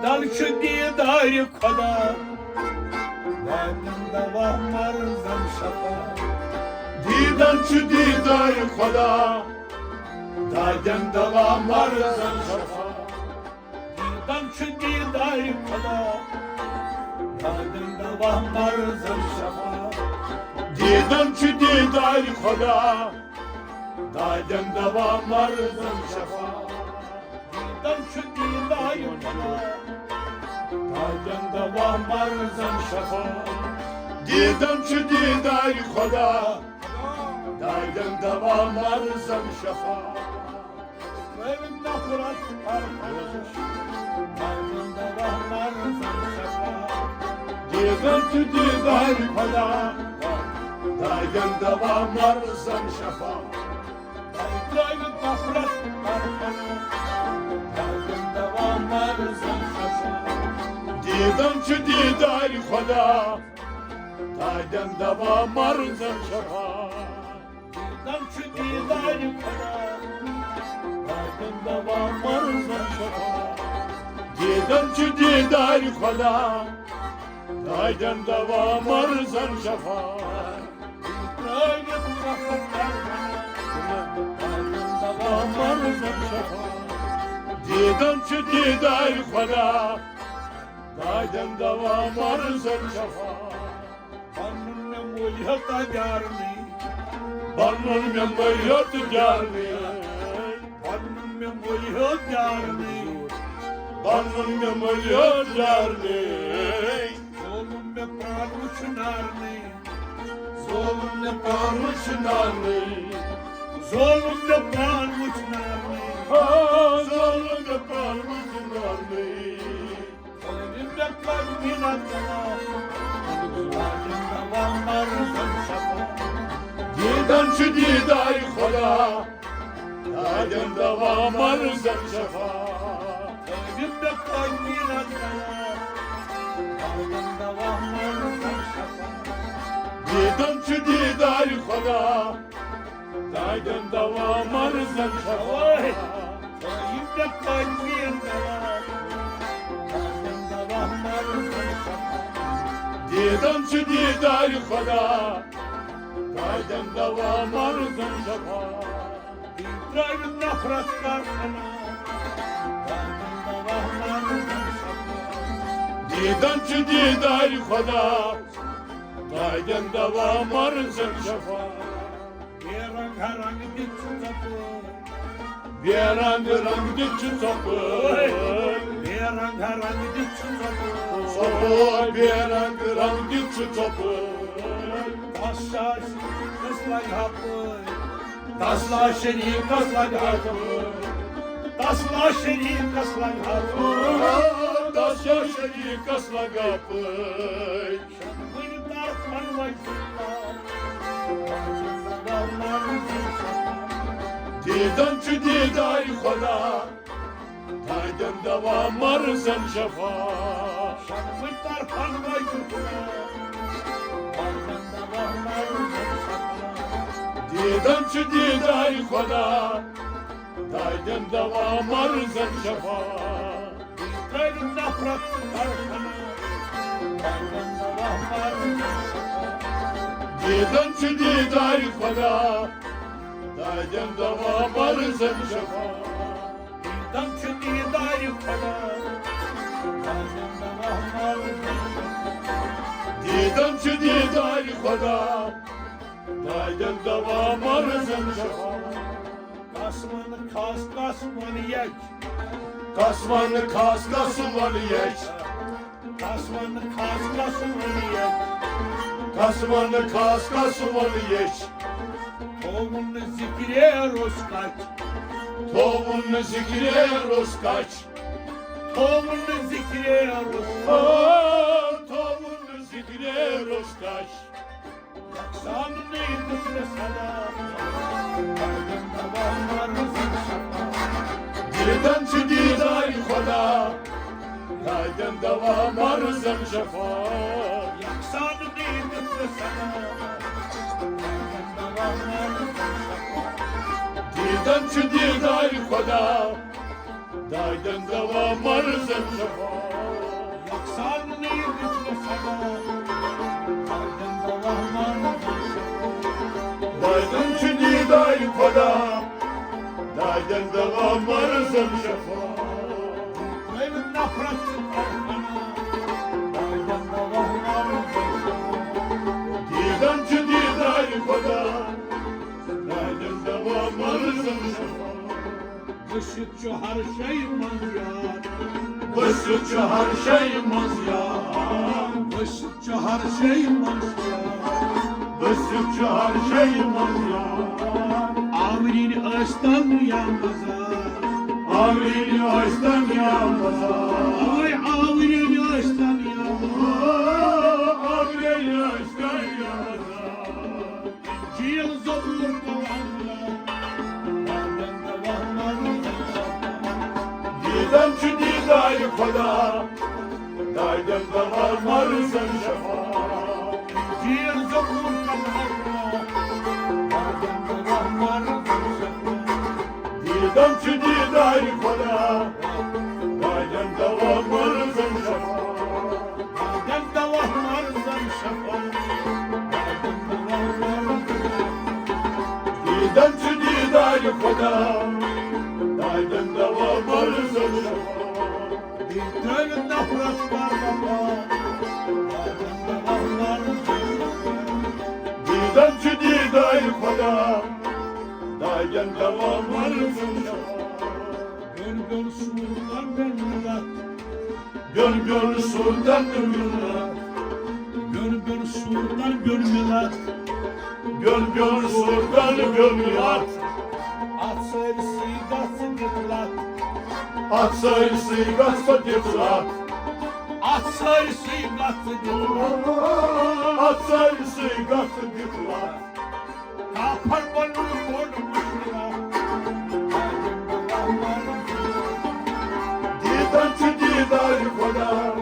دیدن چو دیدار خدا دادن دوام مرزم شفا دیدن چو دیدار خدا دادن دوام مرزم شفا دیدن چو دیدار خدا دادن دوام مرزم شفا دیدن چو دیدار خدا دادن دوام مرزم شفا دیدن چو دیدار خدا دادن دوام مرزم شفا دیدم چو دیدار خدا دادن دوام مرزم شفا Benim nafrat arkadaş dardın دوام مرزم شفا دیدم چو دیدار خدا دادن دوام مرزم شفا Benim nafrat arkadaş dardın دوام مرزم شفا دیدم چو دیدار خدا دادن دوام مرزم شفا دیدم چو دیدار خدا دادن دوام مرزم شفا دیدم چو دیدار خدا دادن دوام مرزم شفا Benim nafrat arkadaş dardın دوام مرزم شفا دیدم چو دیدار خدا دادن دوام مرزم شفا Kanun mulhata yarni بانون میموریت گرمی Kanun mulhata yarni بانون میموریت گرمی Zulüm ve pran uçunarni Zulüm ne parmışınarmi Zulüm ve pran uçunarni Zulüm ne parmışınarmi Benim de kalbin atana Dağın davam marızım şafa دیدن چو دیدار خدا دادن دوام مرزم شفا Benim de kalbin atana Dağın davam marızım şafa دیدن چو دیدار خدا دادن دوام مرزم شفا Benim de kalbin atana Dağın davam marızım şafa دیدن چو دیدار خدا دادن دوام مرزم شفا Driving nafrat karşına Dağın davam marızım şafa دیدن چو دیدار خدا دادن دوام مرزم شفا Yerang harang diçu kapı bir rang rang diçi topu Yerang harang diçu kapı topu bir rang diçi topu Taşlar kıslan hapı tasla şerik tasla kapı Tasla şerif kıslan hapı tasla şerik tasla kapı Bıyıklar kanvay zırlar Dağlarımızın şafa دیدن چو دیدار خدا دادن دوام مرزم شفا Bıyıklar kanvay zırlar Dağlarımızın şafa دیدن چو دیدار خدا دادن دوام مرزم شفا Benim nafrat karşına Dağın davam marızım şafa دیدن چو دیدار خدا دادن دوام مرزم شفا Dam şu didari kada Dağın davam marızım şafa دیدن چو دیدار خدا دادن دوام مرزم شفا Kasmanı kas kasmanı yek Kasmanı kas kasmanı yeç Kasmanı kas kasmanı yek Kasmanı kas kasmanı yeç Tohumunu zikriye roskaç Tohumunu zikriye roskaç Tohumunu zikriye roskaç Tohumunu zikriye roskaç Yaksanını yıkıtlı sana Dağın davam marızım şafa دیدن چو دیدار خدا دادن دوام مرزم شفا Yaksanını yıkıtlı sana Dağın davam marızım şafa دیدن چو دیدار خدا Dayden devam arızım şafa. Yaksan neydi sana? Dayden devam arızım şafa. Dayden çidi day koda. Dayden devam arızım şafa. Evin nafratsın arkana. Dayden devam arızım şafa. Diden çidi day koda. Dayden devam arızım şafa. Kışıkçı her şey mazyar. Kışıkçı her şey mazyar. Kışıkçı her şey mazyar. Kışıkçı her şey mazyar. Avrini ağaçtan yanmazar. Avrini ağaçtan yanmazar. Ay avrini ağaçtan yanmazar. Avrini ağaçtan yanmazar. Cil zabur kalanlar. Dayden devam arızım şafa. Diden çidi day koda. Dayden devam arızım şafa. Cil zabur kalanlar. Dayden devam arızım şafa. Diden çidi day koda. Dayden devam arızım şafa. Dayden devam arızım şafa. Dayden devam arızım şafa. Diden çidi day koda. Dayden devam arızım şafa. Bir tane nafrat var baba. Dayden devam arızım şafa. Diden çidi day koda. Dayden devam arızım şafa. Gör surlar ben millet. Gör sultan millet. Gör surlar gör millet. Gör sultan millet. At sayısı gazı gitlat. At sayısı gazsa gitlat. At sayısı gazı gitlat. At sayısı gazsa gitlat. Kapar bana konuşlar. Diden çidi day koda.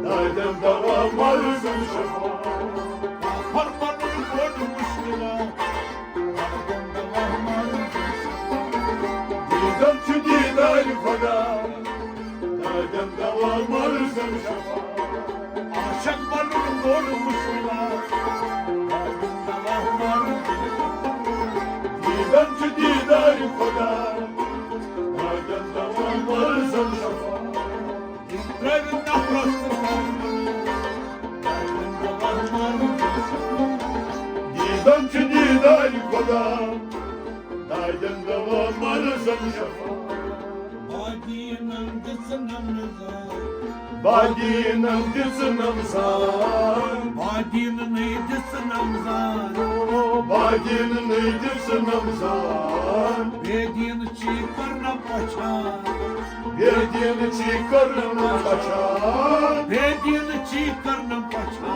Dayden devam arızım şafa. Kapar bana konuşlar. Diden çidi day koda. Dayden devam arızım şafa. Aşık bana konuşlar. Diden çidi day koda. Dayden devam arızım şafa. Evin nafratsın Diden çidi day koda. Dayden devam arızım şafa. Badinin kızınımıza. Badinin dizimizan. Badinin kızınımıza. Badinin dizimizan. Bedin çıkarına paça. Verdiğini çıkarına kaçar. Bedin çıkarına paça.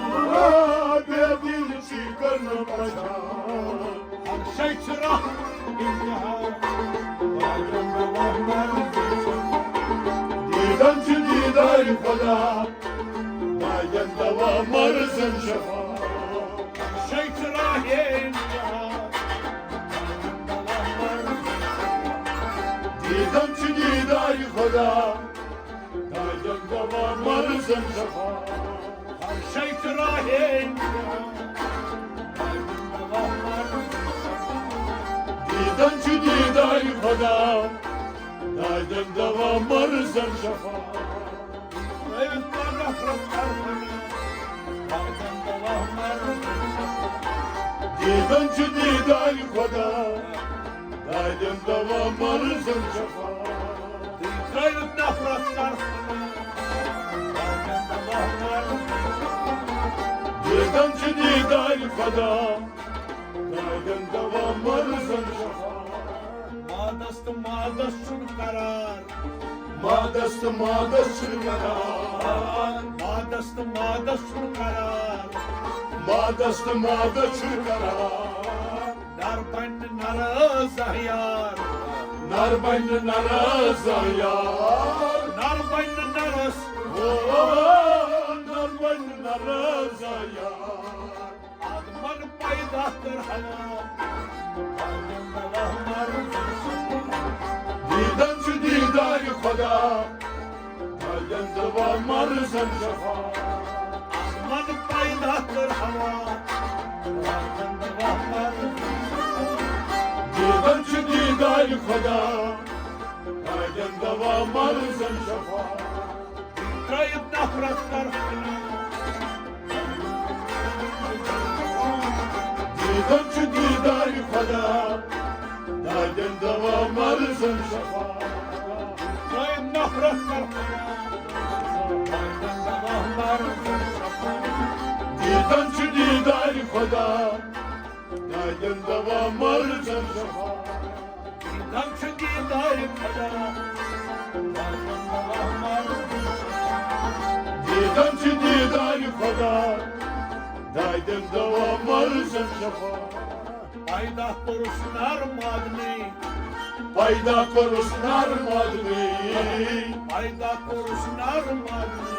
Verdiğini çıkarına kaçar. Her şey çırak intiha. Dayden devam arızım. Diden çidi day koda. Dayden devam arızım şafa. Her şey çırak intiha. Diden çidi day koda. Dayden devam arızım şafa. Her şey çırak intiha. Diden çidi day koda. Dayden devam arızım şafa. Evet bana fırsat Dayden devam arızım. Diden çidi day koda. Dayden devam arızım şafa. Kayıp nafratlar Dayden devam arızım. Diden çidi day koda. Dayden devam arızım şafa. Madastın karar. Madastı şırgara. Madastın karar. Madastı şırgara. Narban narazah yar. Narbaylı naraza yar. Narban naraz. Narbaylı naraza yar. Adman paydahtır hala. Dayden devam arızım. دیدم چو دیدار خدا دایم دوام آرزم شفا آسمان پیدا کر هوا دایم دوام آرزم دیدم چو دیدار خدا دایم دوام آرزم شفا بی‌ترایب نفرت کر دیدم چو دیدار خدا دایم دوام آرزم شفا بی‌ترایب نفرت کر دایم دوام آرزم دیدم چو دیدار خدا دایم دوام آرزم شفا دیدم چو دیدار خدا دایم دوام آرزم دیدم چو دیدار خدا دایم دوام آرزم شفا Ayda korusunlar madni, Payda korusunlar madri ayda korusunlar madni.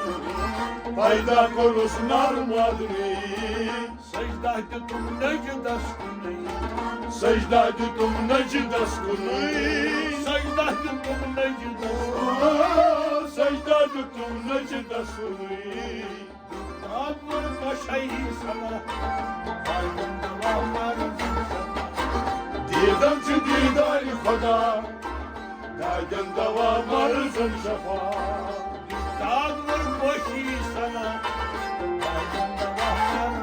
Payda korusunlar madri Secda tutum nece dastuni, Secda tutum neci dastuni secda tutum nece dastuni. Secda tutum neci dastuni Abur başayı sana, aydan devamlar دیدم چو دیدار خدا دایم دوام آرزم شفا Dağlar başı sana, aydan devamlar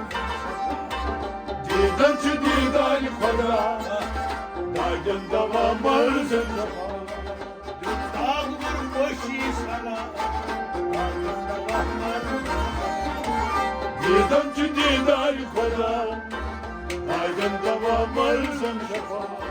دیدم چو دیدار خدا دایم دوام آرزم شفا Dağlar başı sana, aydan devamlar دیدم چو دیدار خدا دایم دوام آرزم شفا